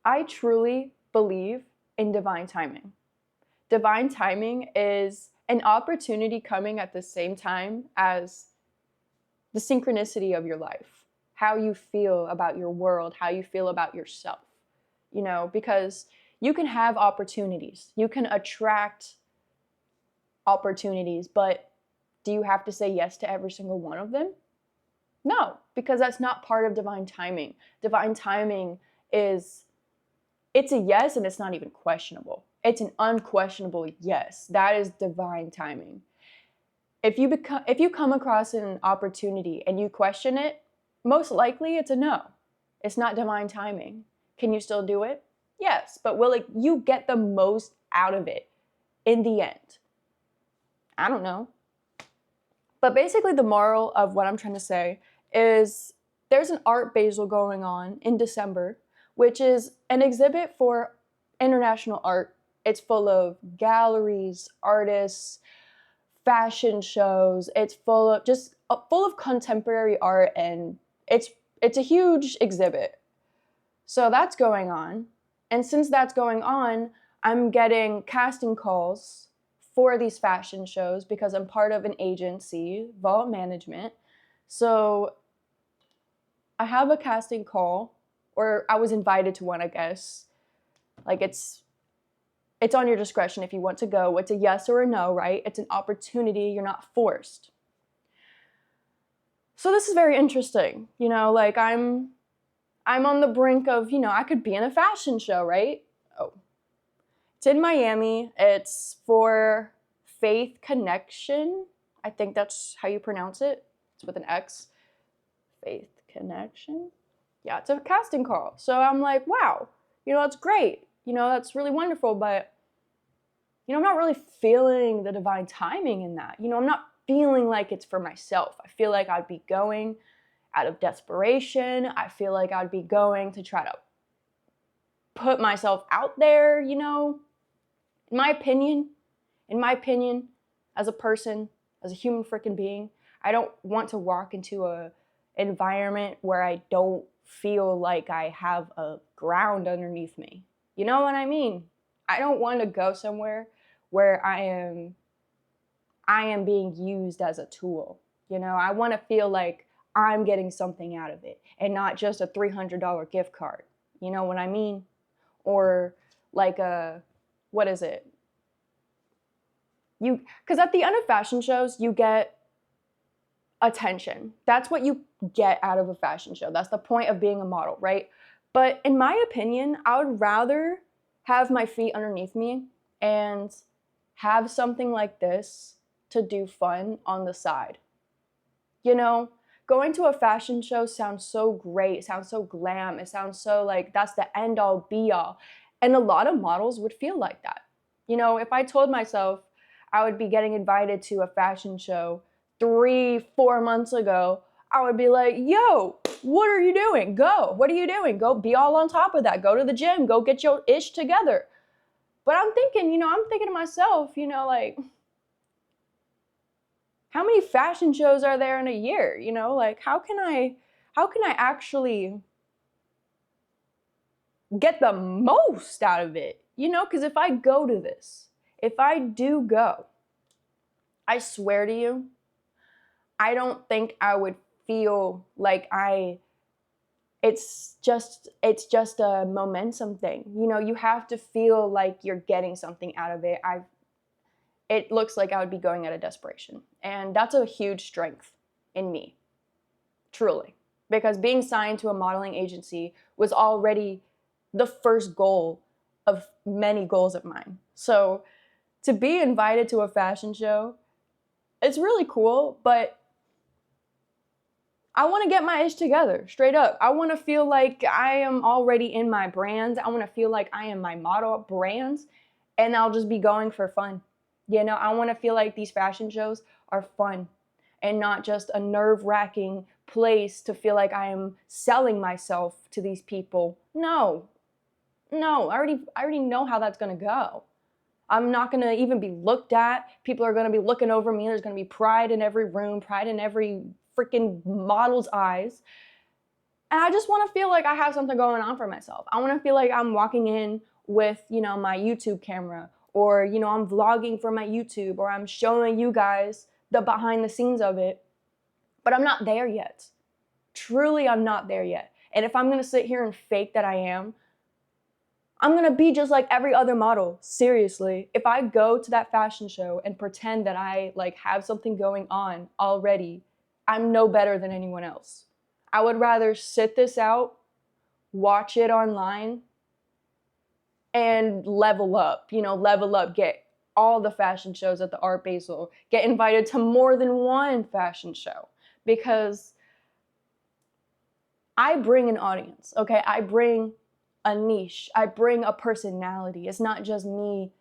I truly believe in divine timing. Divine timing is an opportunity coming at the same time as the synchronicity of your life, how you feel about your world, how you feel about yourself, because you can have opportunities, you can attract opportunities, but do you have to say yes to every single one of them? No, because that's not part of divine timing. Divine timing is, it's a yes and it's not even questionable. It's an unquestionable yes. That is divine timing. If you come across an opportunity and you question it, most likely it's a no. It's not divine timing. Can you still do it? Yes, but will you get the most out of it in the end? I don't know. But basically the moral of what I'm trying to say is there's an Art Basel going on in December, which is an exhibit for international art. It's full of galleries, artists, fashion shows. It's full of contemporary art, and it's a huge exhibit. So that's going on. And since that's going on, I'm getting casting calls for these fashion shows because I'm part of an agency, Vault Management. So I have a casting call, or I was invited to one, I guess. Like it's on your discretion if you want to go. It's a yes or a no, right? It's an opportunity. You're not forced. So this is very interesting. Like I'm on the brink of, I could be in a fashion show, right? Oh. It's in Miami. It's for Faith Connection. I think that's how you pronounce it. It's with an X. Faith Connection. Yeah, it's a casting call. So I'm like, wow, that's great. That's really wonderful, but I'm not really feeling the divine timing in that. I'm not feeling like it's for myself. I feel like I'd be going out of desperation. I feel like I'd be going to try to put myself out there, In my opinion, as a person, as a human freaking being, I don't want to walk into a environment where I don't feel like I have a ground underneath me. You know what I mean? I don't want to go somewhere where I am being used as a tool. I want to feel like I'm getting something out of it and not just a $300 gift card. You know what I mean? Or like what is it? Because at the end of fashion shows, you get attention. That's what you get out of a fashion show. That's the point of being a model, right? But in my opinion, I would rather have my feet underneath me and have something like this to do fun on the side. Going to a fashion show sounds so great. It sounds so glam. It sounds so like that's the end all be all. And a lot of models would feel like that. If I told myself I would be getting invited to a fashion show 3-4 months ago, I would be like, yo, what are you doing? Go. What are you doing? Go be all on top of that. Go to the gym. Go get your ish together. But I'm thinking to myself, like, how many fashion shows are there in a year? Like, how can I actually get the most out of it? Because if I go to this, if I do go, I swear to you, I don't think I would feel like it's just a momentum thing. You have to feel like you're getting something out of it. It looks like I would be going out of desperation. And that's a huge strength in me, truly. Because being signed to a modeling agency was already the first goal of many goals of mine. So to be invited to a fashion show, it's really cool, but I want to get my ish together, straight up. I want to feel like I am already in my brands. I want to feel like I am my model brands, and I'll just be going for fun. I want to feel like these fashion shows are fun and not just a nerve-wracking place to feel like I am selling myself to these people. No, I already know how that's going to go. I'm not going to even be looked at. People are going to be looking over me. There's going to be pride in every room, pride in every freaking model's eyes. And I just want to feel like I have something going on for myself. I want to feel like I'm walking in with, my YouTube camera, or, I'm vlogging for my YouTube, or I'm showing you guys the behind the scenes of it. But I'm not there yet. Truly, I'm not there yet. And if I'm going to sit here and fake that I am, I'm going to be just like every other model. Seriously. If I go to that fashion show and pretend that I have something going on already, I'm no better than anyone else. I would rather sit this out, watch it online, and level up, get all the fashion shows at the Art Basel, get invited to more than one fashion show, because I bring an audience, okay? I bring a niche. I bring a personality. It's not just me,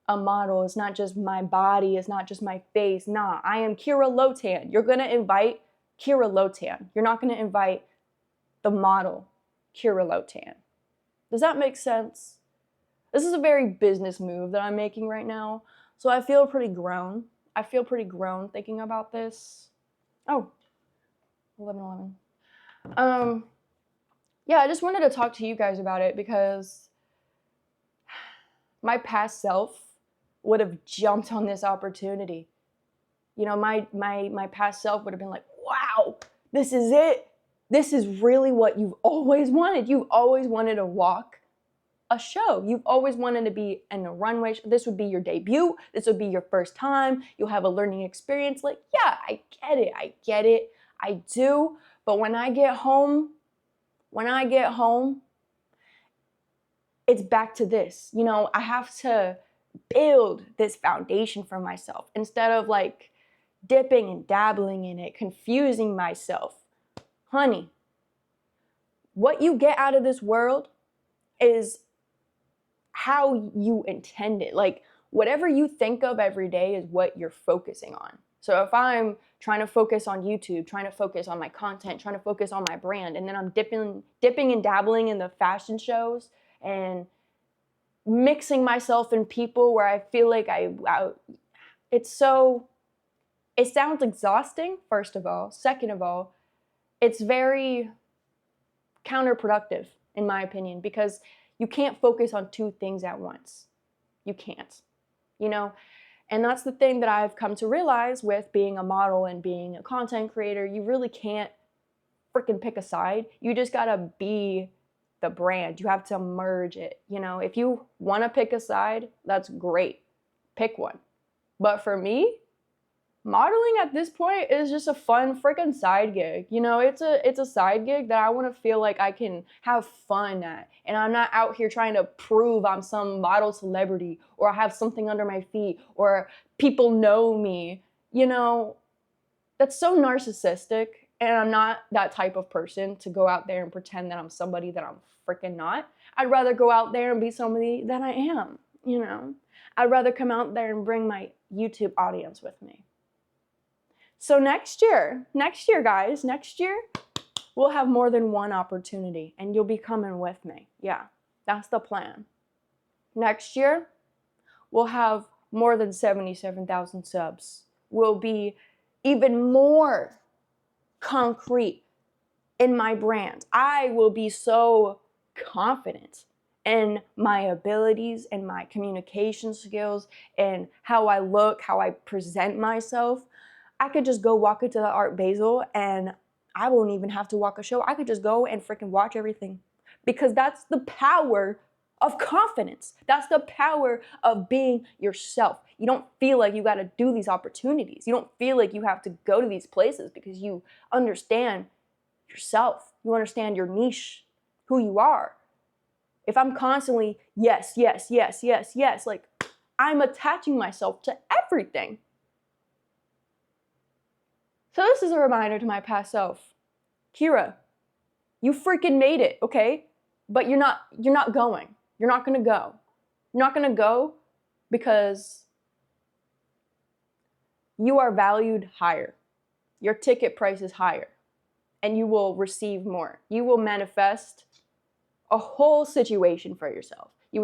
a model. It's not just my body. It's not just my face. Nah, I am Kira Lotan. You're going to invite Kira Lotan. You're not going to invite the model, Kira Lotan. Does that make sense? This is a very business move that I'm making right now. So I feel pretty grown. I feel pretty grown thinking about this. Oh, 11:11. Yeah, I just wanted to talk to you guys about it because my past self would have jumped on this opportunity. My past self would have been like, wow, this is it. This is really what you've always wanted. You've always wanted to walk a show. You've always wanted to be in a runway. This would be your debut. This would be your first time. You'll have a learning experience. Like, yeah, I get it. I do. But when I get home, it's back to this. I have to build this foundation for myself instead of dipping and dabbling in it, confusing myself. Honey, what you get out of this world is how you intend it. Whatever you think of every day is what you're focusing on. So if I'm trying to focus on YouTube, trying to focus on my content, trying to focus on my brand, and then I'm dipping and dabbling in the fashion shows and mixing myself in people where I feel like it sounds exhausting, first of all. Second of all, it's very counterproductive, in my opinion, because you can't focus on two things at once. You can't, And that's the thing that I've come to realize with being a model and being a content creator. You really can't freaking pick a side. You just gotta be the brand. You have to merge it. If you want to pick a side, that's great. Pick one. But for me, modeling at this point is just a fun freaking side gig. It's a side gig that I want to feel like I can have fun at. And I'm not out here trying to prove I'm some model celebrity or I have something under my feet or people know me. That's so narcissistic. And I'm not that type of person to go out there and pretend that I'm somebody that I'm freaking not. I'd rather go out there and be somebody that I am, I'd rather come out there and bring my YouTube audience with me. So next year, guys, we'll have more than one opportunity and you'll be coming with me. Yeah, that's the plan. Next year, we'll have more than 77,000 subs. We'll be even more concrete in my brand. I will be so confident in my abilities and my communication skills and how I look, how I present myself. I could just go walk into the Art Basel and I won't even have to walk a show. I could just go and freaking watch everything, because that's the power of confidence. That's the power of being yourself. You don't feel like you got to do these opportunities. You don't feel like you have to go to these places because you understand yourself. You understand your niche, who you are. If I'm constantly yes, I'm attaching myself to everything. So this is a reminder to my past self. Kira, you freaking made it, okay? But you're not going. You're not going to go. You're not going to go because you are valued higher. Your ticket price is higher and you will receive more. You will manifest a whole situation for yourself. You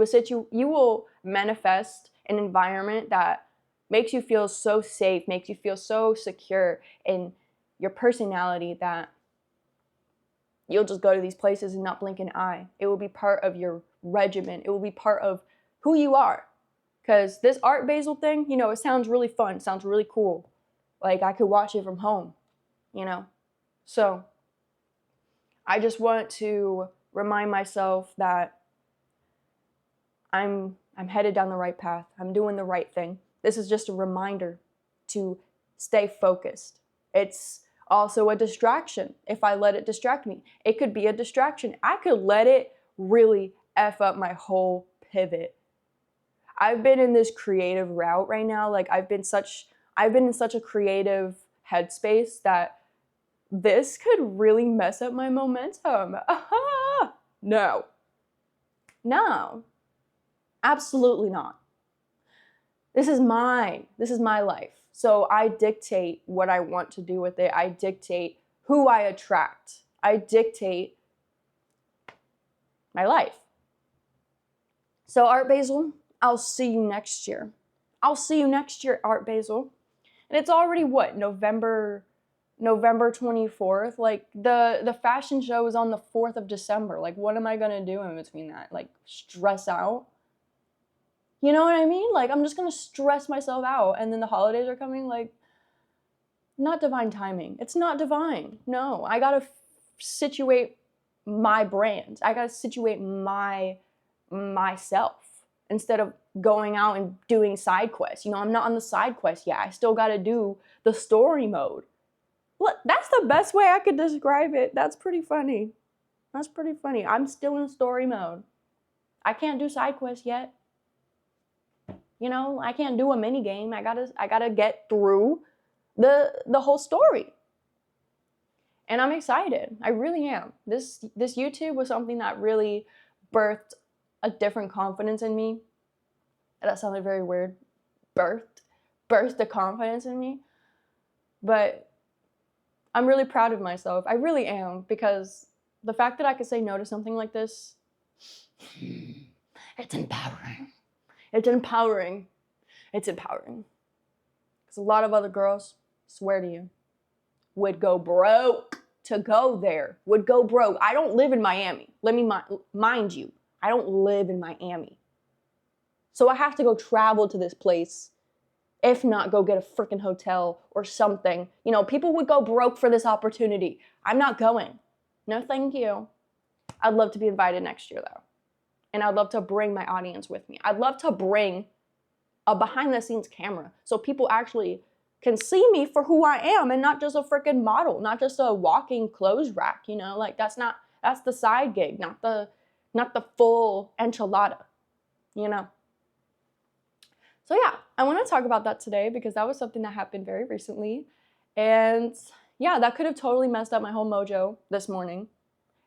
will manifest an environment that makes you feel so safe, makes you feel so secure in your personality that You'll just go to these places and not blink an eye. It will be part of your regimen. It will be part of who you are. Because this Art Basel thing, you know, it sounds really fun. It sounds really cool. Like, I could watch it from home, you know? So, I just want to remind myself that I'm headed down the right path. I'm doing the right thing. This is just a reminder to stay focused. It's also a distraction if I let it distract me. It could be a distraction. I could let it really F up my whole pivot. I've been in this creative route right now. Like, I've been in such a creative headspace that this could really mess up my momentum. Aha! No. Absolutely not. This is mine. This is my life. So I dictate what I want to do with it. I dictate who I attract. I dictate my life. So Art Basel, I'll see you next year. I'll see you next year, Art Basel. And it's already what, November 24th? Like, the fashion show is on the 4th of December. Like, what am I gonna do in between that? Like, stress out? You know what I mean? Like, I'm just gonna stress myself out, and then the holidays are coming. Like, not divine timing. It's not divine. No, I gotta situate my brand. I gotta situate myself instead of going out and doing side quests. You know, I'm not on the side quest yet. I still gotta do the story mode. Look, that's the best way I could describe it. That's pretty funny. I'm still in story mode. I can't do side quests yet. You know, I can't do a mini game. I gotta get through the whole story. And I'm excited. I really am. This YouTube was something that really birthed a different confidence in me. That sounded very weird. Birthed the confidence in me. But I'm really proud of myself. I really am, because the fact that I could say no to something like this, it's empowering. It's empowering. Because a lot of other girls, swear to you, would go broke to go there. Would go broke. I don't live in Miami. Let me mind you, I don't live in Miami. So I have to go travel to this place. If not, go get a freaking hotel or something. You know, people would go broke for this opportunity. I'm not going. No, thank you. I'd love to be invited next year, though. And I'd love to bring my audience with me. I'd love to bring a behind-the-scenes camera so people actually can see me for who I am and not just a freaking model, not just a walking clothes rack, you know? Like, that's the side gig, not the full enchilada, you know? So yeah, I want to talk about that today because that was something that happened very recently. And yeah, that could have totally messed up my whole mojo this morning.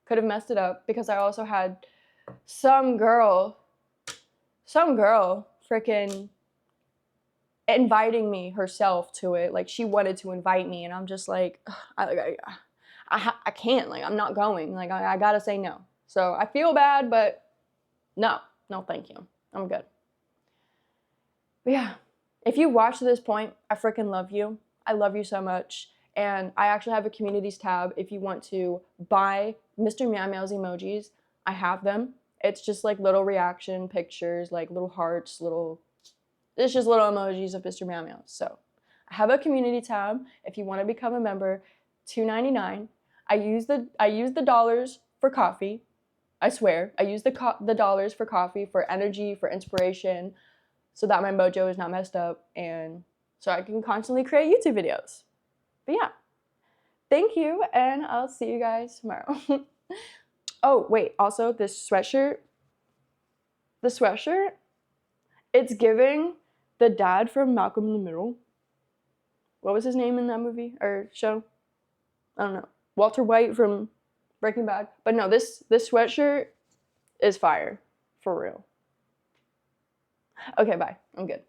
Could have messed it up because I also had some girl freaking inviting me herself to it. Like, she wanted to invite me, and I'm just like, I can't. Like, I'm not going. Like, I gotta say no. So I feel bad, but no, thank you. I'm good. But yeah, if you watch to this point, I freaking love you. I love you so much. And I actually have a communities tab if you want to buy Mr. Meow Meow's emojis. I have them. It's just like little reaction pictures, like little hearts, it's just little emojis of Mr. Meow Meow. So I have a community tab if you want to become a member, $2.99. I use the dollars for coffee. I swear, I use the dollars for coffee, for energy, for inspiration, so that my mojo is not messed up and so I can constantly create YouTube videos. But yeah, thank you, and I'll see you guys tomorrow. Oh, wait, also this sweatshirt, it's giving the dad from Malcolm in the Middle. What was his name in that movie or show? I don't know. Walter White from Breaking Bad. But no, this sweatshirt is fire. For real. Okay, bye. I'm good.